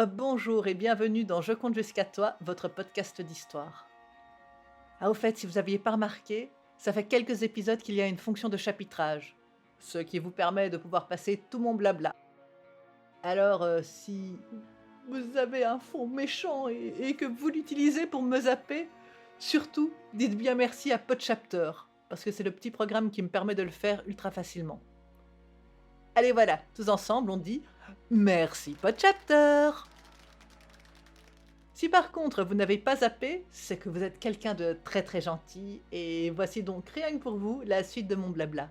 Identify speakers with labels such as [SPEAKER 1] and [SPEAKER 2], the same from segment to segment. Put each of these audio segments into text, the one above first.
[SPEAKER 1] Bonjour et bienvenue dans Je compte jusqu'à toi, votre podcast d'histoire. Ah, au fait, si vous n'aviez pas remarqué, ça fait quelques épisodes qu'il y a une fonction de chapitrage, ce qui vous permet de pouvoir passer tout mon blabla. Alors, si vous avez un fond méchant et que vous l'utilisez pour me zapper, surtout, dites bien merci à Podchapter, parce que c'est le petit programme qui me permet de le faire ultra facilement. Allez voilà, tous ensemble, on dit merci Podchapter. Si par contre vous n'avez pas zappé, c'est que vous êtes quelqu'un de très très gentil et voici donc rien que pour vous la suite de mon blabla.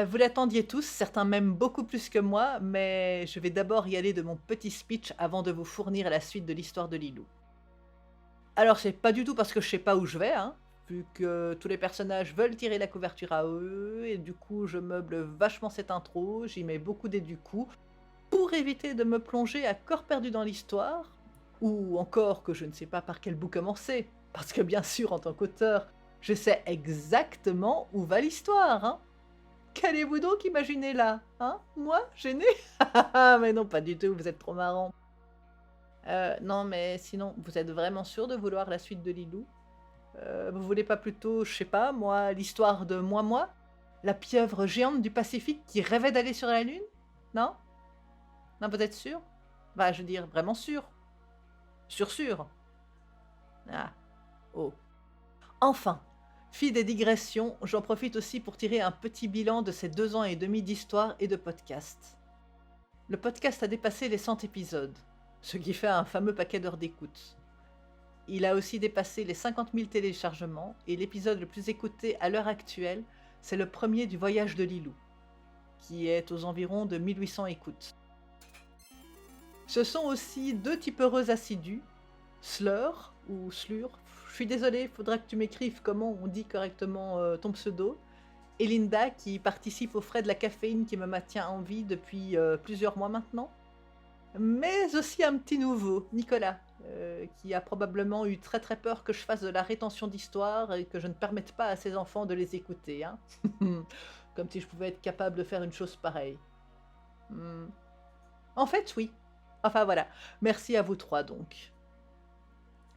[SPEAKER 1] Vous l'attendiez tous, certains même beaucoup plus que moi, mais je vais d'abord y aller de mon petit speech avant de vous fournir la suite de l'histoire de Lilou. Alors c'est pas du tout parce que je sais pas où je vais, hein, vu que tous les personnages veulent tirer la couverture à eux, et du coup je meuble vachement cette intro, j'y mets beaucoup des du coup, pour éviter de me plonger à corps perdu dans l'histoire, ou encore que je ne sais pas par quel bout commencer, parce que bien sûr, en tant qu'auteur, je sais exactement où va l'histoire, hein. Qu'allez-vous donc imaginer là, hein? Moi, gêné? Mais non, pas du tout, vous êtes trop marrant. Non, mais sinon, vous êtes vraiment sûr de vouloir la suite de Lilou? Vous voulez pas plutôt, je sais pas, moi, l'histoire de moi, la pieuvre géante du Pacifique qui rêvait d'aller sur la Lune? Non? Non, vous êtes sûr? Bah, je veux dire, vraiment sûr. Sûr. Ah, oh. Enfin, fille des digressions, j'en profite aussi pour tirer un petit bilan de ces 2 ans et demi d'histoire et de podcast. Le podcast a dépassé les 100 épisodes, ce qui fait un fameux paquet d'heures d'écoute. Il a aussi dépassé les 50 000 téléchargements et l'épisode le plus écouté à l'heure actuelle, c'est le premier du voyage de Lilou, qui est aux environs de 1800 écoutes. Ce sont aussi 2 tipeurs assidus, Slur ou Slur, je suis désolée, faudra que tu m'écrives comment on dit correctement ton pseudo, et Linda qui participe aux frais de la caféine qui me maintient en vie depuis plusieurs mois maintenant. Mais aussi un petit nouveau, Nicolas, qui a probablement eu très très peur que je fasse de la rétention d'histoire et que je ne permette pas à ses enfants de les écouter, hein. Comme si je pouvais être capable de faire une chose pareille. Hmm. En fait, oui. Enfin voilà, merci à vous trois donc.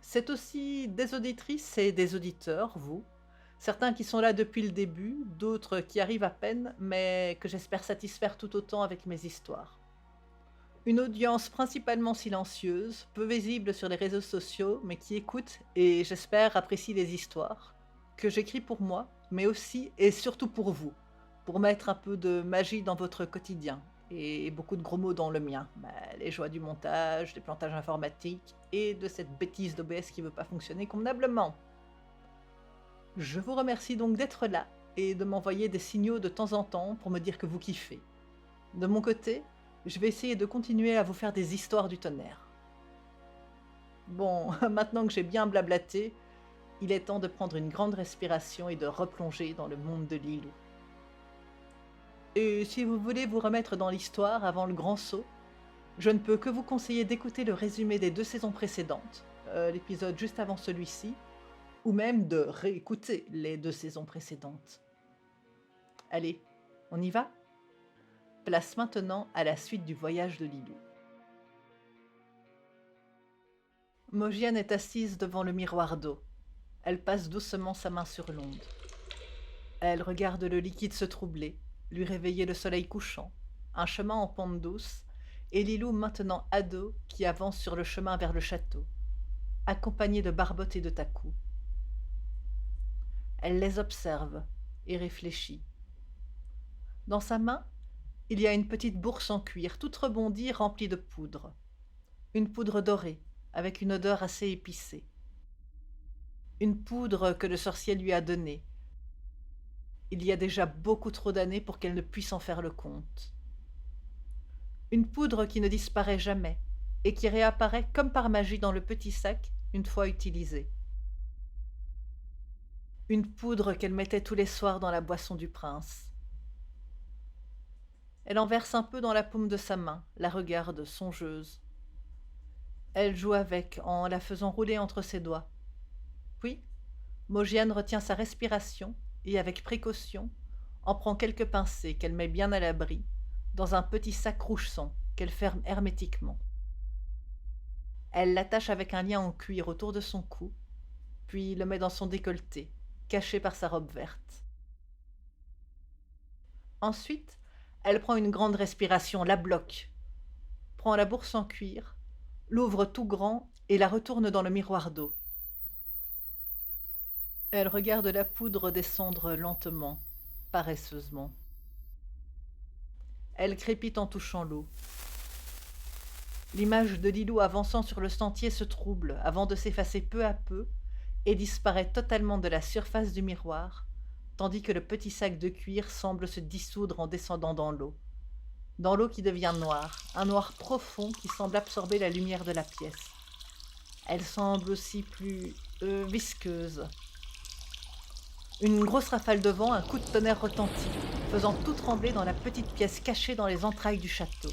[SPEAKER 1] C'est aussi des auditrices et des auditeurs, vous. Certains qui sont là depuis le début, d'autres qui arrivent à peine, mais que j'espère satisfaire tout autant avec mes histoires. Une audience principalement silencieuse, peu visible sur les réseaux sociaux, mais qui écoute et j'espère apprécie les histoires, que j'écris pour moi, mais aussi et surtout pour vous, pour mettre un peu de magie dans votre quotidien, et beaucoup de gros mots dans le mien. Les joies du montage, des plantages informatiques, et de cette bêtise d'OBS qui veut pas fonctionner convenablement. Je vous remercie donc d'être là, et de m'envoyer des signaux de temps en temps pour me dire que vous kiffez. De mon côté, je vais essayer de continuer à vous faire des histoires du tonnerre. Bon, maintenant que j'ai bien blablaté, il est temps de prendre une grande respiration et de replonger dans le monde de Lilou. Et si vous voulez vous remettre dans l'histoire avant le grand saut, je ne peux que vous conseiller d'écouter le résumé des 2 saisons précédentes, l'épisode juste avant celui-ci, ou même de réécouter les 2 saisons précédentes. Allez, on y va? Place maintenant à la suite du voyage de Lilou. Mogiane est assise devant le miroir d'eau. Elle passe doucement sa main sur l'onde. Elle regarde le liquide se troubler, lui réveiller le soleil couchant, un chemin en pente douce, et Lilou maintenant ado qui avance sur le chemin vers le château, accompagnée de Barbotte et de Takou. Elle les observe et réfléchit. Dans sa main, il y a une petite bourse en cuir, toute rebondie, remplie de poudre. Une poudre dorée, avec une odeur assez épicée. Une poudre que le sorcier lui a donnée. Il y a déjà beaucoup trop d'années pour qu'elle ne puisse en faire le compte. Une poudre qui ne disparaît jamais et qui réapparaît comme par magie dans le petit sac une fois utilisée. Une poudre qu'elle mettait tous les soirs dans la boisson du prince. Elle en verse un peu dans la paume de sa main, la regarde songeuse. Elle joue avec en la faisant rouler entre ses doigts. Puis, Mogiane retient sa respiration et, avec précaution, en prend quelques pincées qu'elle met bien à l'abri, dans un petit sac rouge sang, qu'elle ferme hermétiquement. Elle l'attache avec un lien en cuir autour de son cou, puis le met dans son décolleté, caché par sa robe verte. Ensuite, elle prend une grande respiration, la bloque, prend la bourse en cuir, l'ouvre tout grand et la retourne dans le miroir d'eau. Elle regarde la poudre descendre lentement, paresseusement. Elle crépite en touchant l'eau. L'image de Lilou avançant sur le sentier se trouble avant de s'effacer peu à peu et disparaît totalement de la surface du miroir, tandis que le petit sac de cuir semble se dissoudre en descendant dans l'eau qui devient noire, un noir profond qui semble absorber la lumière de la pièce. Elle semble aussi plus visqueuse. Une grosse rafale de vent, un coup de tonnerre retentit, faisant tout trembler dans la petite pièce cachée dans les entrailles du château.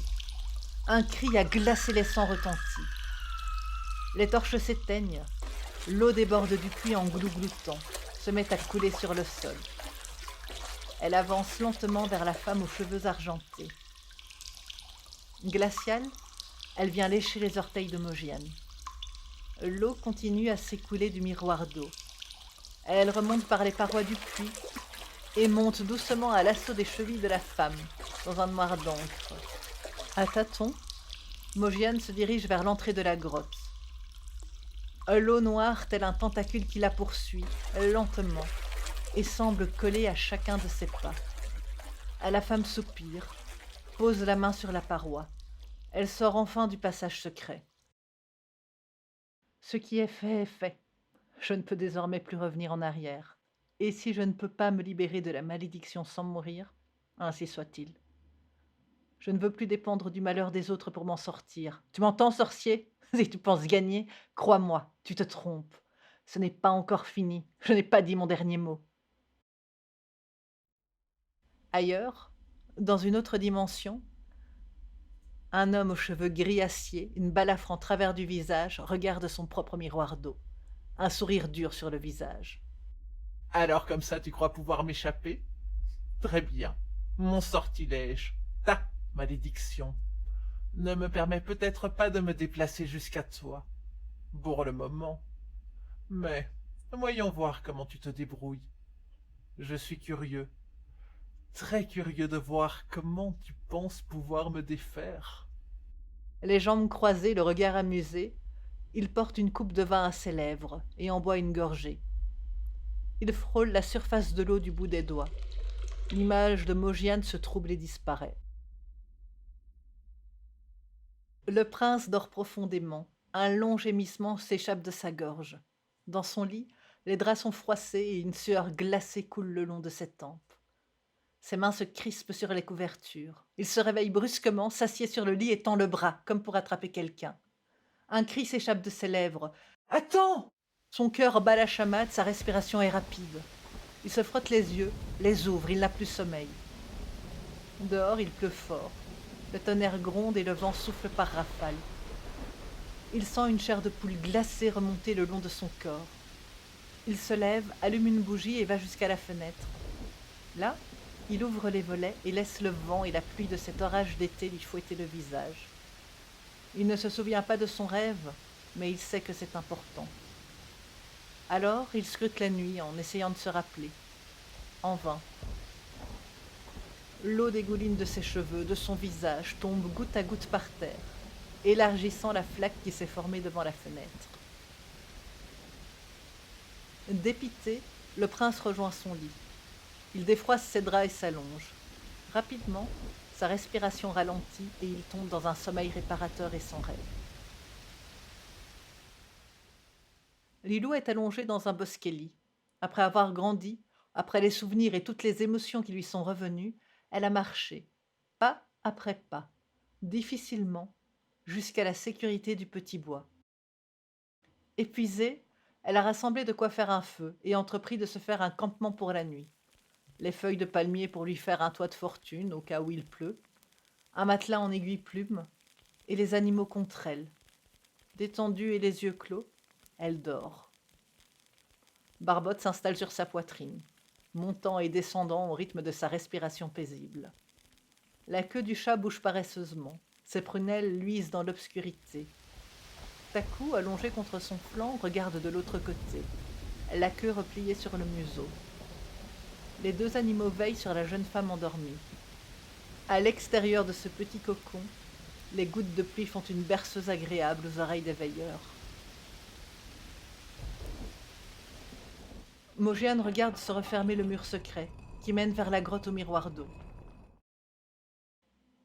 [SPEAKER 1] Un cri à glacer les sangs retentit. Les torches s'éteignent, l'eau déborde du puits en glougloutant, se met à couler sur le sol. Elle avance lentement vers la femme aux cheveux argentés. Glaciale, elle vient lécher les orteils de Mogiane. L'eau continue à s'écouler du miroir d'eau. Elle remonte par les parois du puits et monte doucement à l'assaut des chevilles de la femme, dans un noir d'encre. À tâtons, Mogiane se dirige vers l'entrée de la grotte. L'eau noire, tel un tentacule qui la poursuit, lentement, et semble coller à chacun de ses pas. La femme soupire, pose la main sur la paroi. Elle sort enfin du passage secret. Ce qui est fait est fait. Je ne peux désormais plus revenir en arrière. Et si je ne peux pas me libérer de la malédiction sans mourir, ainsi soit-il. Je ne veux plus dépendre du malheur des autres pour m'en sortir. Tu m'entends, sorcier? Si tu penses gagner, crois-moi, tu te trompes. Ce n'est pas encore fini. Je n'ai pas dit mon dernier mot. Ailleurs, dans une autre dimension, un homme aux cheveux gris acier, une balafre en travers du visage, regarde son propre miroir d'eau. Un sourire dur sur le visage.
[SPEAKER 2] Alors comme ça, tu crois pouvoir m'échapper? Très bien. Mon sortilège, ta malédiction, ne me permet peut-être pas de me déplacer jusqu'à toi, pour le moment. Mais voyons voir comment tu te débrouilles. Je suis curieux, très curieux de voir comment tu penses pouvoir me défaire.
[SPEAKER 1] Les jambes croisées, le regard amusé, il porte une coupe de vin à ses lèvres et en boit une gorgée. Il frôle la surface de l'eau du bout des doigts. L'image de Mogiane se trouble et disparaît. Le prince dort profondément. Un long gémissement s'échappe de sa gorge. Dans son lit, les draps sont froissés et une sueur glacée coule le long de ses tempes. Ses mains se crispent sur les couvertures. Il se réveille brusquement, s'assied sur le lit et tend le bras, comme pour attraper quelqu'un. Un cri s'échappe de ses lèvres. « Attends !» Son cœur bat la chamade, sa respiration est rapide. Il se frotte les yeux, les ouvre, il n'a plus sommeil. Dehors, il pleut fort. Le tonnerre gronde et le vent souffle par rafales. Il sent une chair de poule glacée remonter le long de son corps. Il se lève, allume une bougie et va jusqu'à la fenêtre. Là, il ouvre les volets et laisse le vent et la pluie de cet orage d'été lui fouetter le visage. Il ne se souvient pas de son rêve, mais il sait que c'est important. Alors, il scrute la nuit en essayant de se rappeler. En vain. L'eau dégouline de ses cheveux, de son visage, tombe goutte à goutte par terre, élargissant la flaque qui s'est formée devant la fenêtre. Dépité, le prince rejoint son lit. Il défroisse ses draps et s'allonge. Rapidement, sa respiration ralentit et il tombe dans un sommeil réparateur et sans rêve. Lilou est allongée dans un bosquet-lit. Après avoir grandi, après les souvenirs et toutes les émotions qui lui sont revenues, elle a marché, pas après pas, difficilement, jusqu'à la sécurité du petit bois. Épuisée, elle a rassemblé de quoi faire un feu et entrepris de se faire un campement pour la nuit. Les feuilles de palmier pour lui faire un toit de fortune au cas où il pleut, un matelas en aiguille-plume et les animaux contre elle. Détendue et les yeux clos, elle dort. Barbotte s'installe sur sa poitrine, montant et descendant au rythme de sa respiration paisible. La queue du chat bouge paresseusement. Ses prunelles luisent dans l'obscurité. Taku, allongé contre son flanc, regarde de l'autre côté, la queue repliée sur le museau. Les deux animaux veillent sur la jeune femme endormie. À l'extérieur de ce petit cocon, les gouttes de pluie font une berceuse agréable aux oreilles des veilleurs. Mojiane regarde se refermer le mur secret, qui mène vers la grotte au miroir d'eau.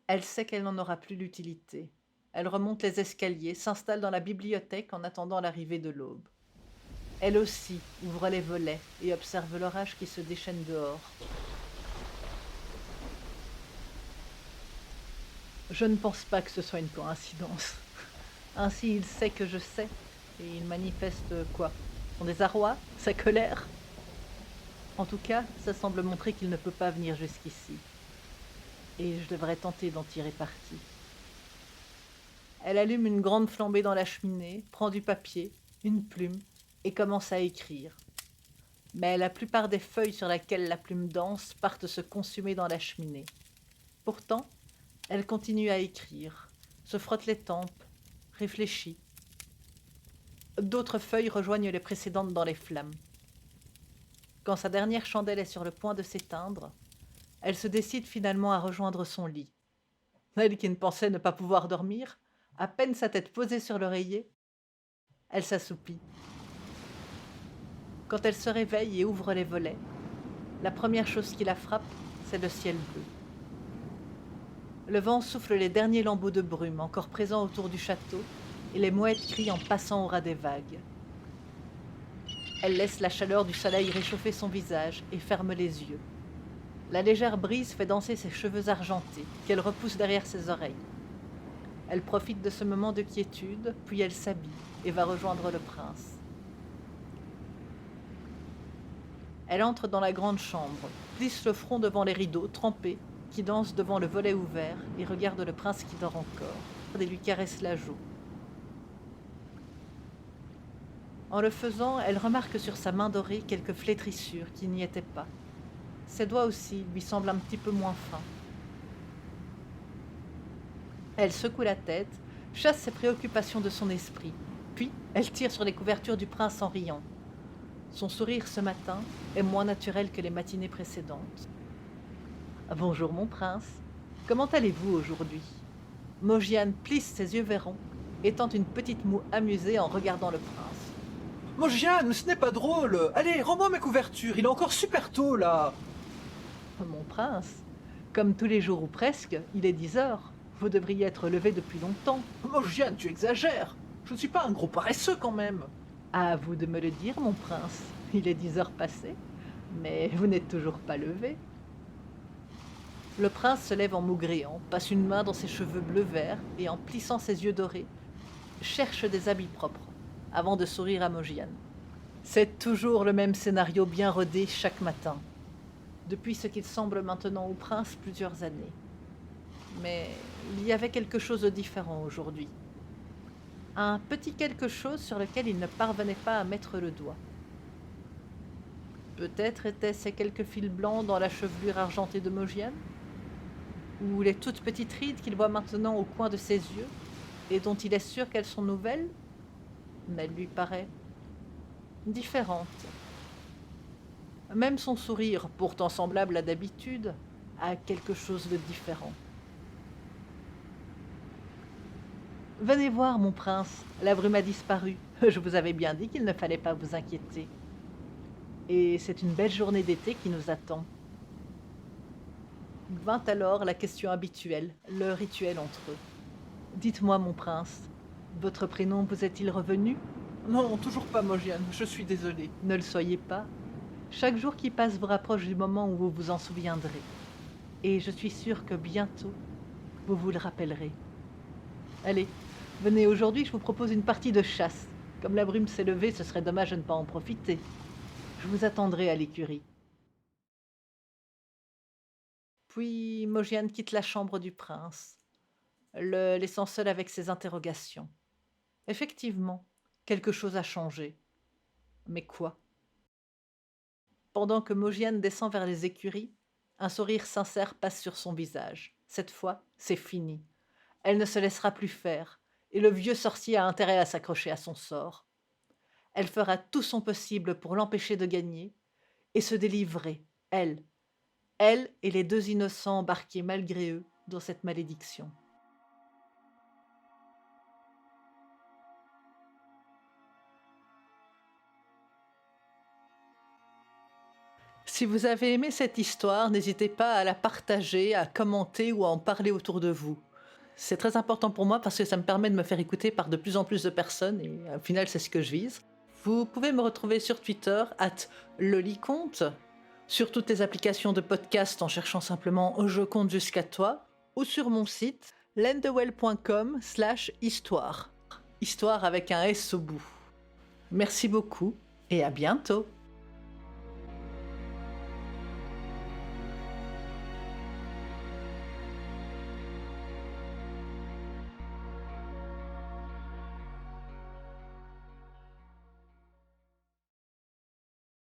[SPEAKER 1] Elle sait qu'elle n'en aura plus l'utilité. Elle remonte les escaliers, s'installe dans la bibliothèque en attendant l'arrivée de l'aube. Elle aussi ouvre les volets et observe l'orage qui se déchaîne dehors. Je ne pense pas que ce soit une coïncidence. Ainsi, il sait que je sais, et il manifeste quoi? Son désarroi? Sa colère? En tout cas, ça semble montrer qu'il ne peut pas venir jusqu'ici. Et je devrais tenter d'en tirer parti. Elle allume une grande flambée dans la cheminée, prend du papier, une plume, et commence à écrire. Mais la plupart des feuilles sur lesquelles la plume danse partent se consumer dans la cheminée. Pourtant, elle continue à écrire, se frotte les tempes, réfléchit. D'autres feuilles rejoignent les précédentes dans les flammes. Quand sa dernière chandelle est sur le point de s'éteindre, elle se décide finalement à rejoindre son lit. Elle qui ne pensait ne pas pouvoir dormir, à peine sa tête posée sur l'oreiller, elle s'assoupit. Quand elle se réveille et ouvre les volets, la première chose qui la frappe, c'est le ciel bleu. Le vent souffle les derniers lambeaux de brume encore présents autour du château et les mouettes crient en passant au ras des vagues. Elle laisse la chaleur du soleil réchauffer son visage et ferme les yeux. La légère brise fait danser ses cheveux argentés, qu'elle repousse derrière ses oreilles. Elle profite de ce moment de quiétude, puis elle s'habille et va rejoindre le prince. Elle entre dans la grande chambre, plisse le front devant les rideaux trempés, qui dansent devant le volet ouvert, et regarde le prince qui dort encore, et lui caresse la joue. En le faisant, elle remarque sur sa main dorée quelques flétrissures qui n'y étaient pas. Ses doigts aussi lui semblent un petit peu moins fins. Elle secoue la tête, chasse ses préoccupations de son esprit, puis elle tire sur les couvertures du prince en riant. Son sourire ce matin est moins naturel que les matinées précédentes. « Bonjour mon prince, comment allez-vous aujourd'hui ?» Mojiane plisse ses yeux verrons et tente une petite moue amusée en regardant le prince.
[SPEAKER 2] Mojiane, ce n'est pas drôle. Allez, rends-moi mes couvertures, il est encore super tôt là.
[SPEAKER 1] Mon prince, comme tous les jours ou presque, il est 10 heures. Vous devriez être levé depuis longtemps.
[SPEAKER 2] Mojiane, tu exagères. Je ne suis pas un gros paresseux quand même.
[SPEAKER 1] À vous de me le dire, mon prince. Il est 10 heures passées, mais vous n'êtes toujours pas levé. Le prince se lève en maugréant, passe une main dans ses cheveux bleu-vert et en plissant ses yeux dorés, cherche des habits propres, avant de sourire à Mojiane. C'est toujours le même scénario bien rodé chaque matin, depuis ce qu'il semble maintenant au prince plusieurs années. Mais il y avait quelque chose de différent aujourd'hui. Un petit quelque chose sur lequel il ne parvenait pas à mettre le doigt. Peut-être étaient ces quelques fils blancs dans la chevelure argentée de Mojiane, ou les toutes petites rides qu'il voit maintenant au coin de ses yeux, et dont il est sûr qu'elles sont nouvelles, mais elle lui paraît différente. Même son sourire, pourtant semblable à d'habitude, a quelque chose de différent. « Venez voir, mon prince, la brume a disparu. Je vous avais bien dit qu'il ne fallait pas vous inquiéter. Et c'est une belle journée d'été qui nous attend. » Vint alors la question habituelle, le rituel entre eux. « Dites-moi, mon prince, votre prénom vous est-il revenu ?»«
[SPEAKER 2] Non, toujours pas, Mojiane, je suis désolé. » »«
[SPEAKER 1] Ne le soyez pas. Chaque jour qui passe vous rapproche du moment où vous vous en souviendrez. Et je suis sûre que bientôt, vous vous le rappellerez. Allez, venez, aujourd'hui, je vous propose une partie de chasse. Comme la brume s'est levée, ce serait dommage de ne pas en profiter. Je vous attendrai à l'écurie. » Puis Mojiane quitte la chambre du prince, le laissant seul avec ses interrogations. Effectivement, quelque chose a changé. Mais quoi? Pendant que Mojiane descend vers les écuries, un sourire sincère passe sur son visage. Cette fois, c'est fini. Elle ne se laissera plus faire, et le vieux sorcier a intérêt à s'accrocher à son sort. Elle fera tout son possible pour l'empêcher de gagner et se délivrer, elle et les 2 innocents embarqués malgré eux dans cette malédiction. Si vous avez aimé cette histoire, n'hésitez pas à la partager, à commenter ou à en parler autour de vous. C'est très important pour moi parce que ça me permet de me faire écouter par de plus en plus de personnes et au final, c'est ce que je vise. Vous pouvez me retrouver sur Twitter, @loliconte, sur toutes les applications de podcast en cherchant simplement Je compte jusqu'à toi, ou sur mon site lendewell.com/histoire. Histoire avec un S au bout. Merci beaucoup et à bientôt!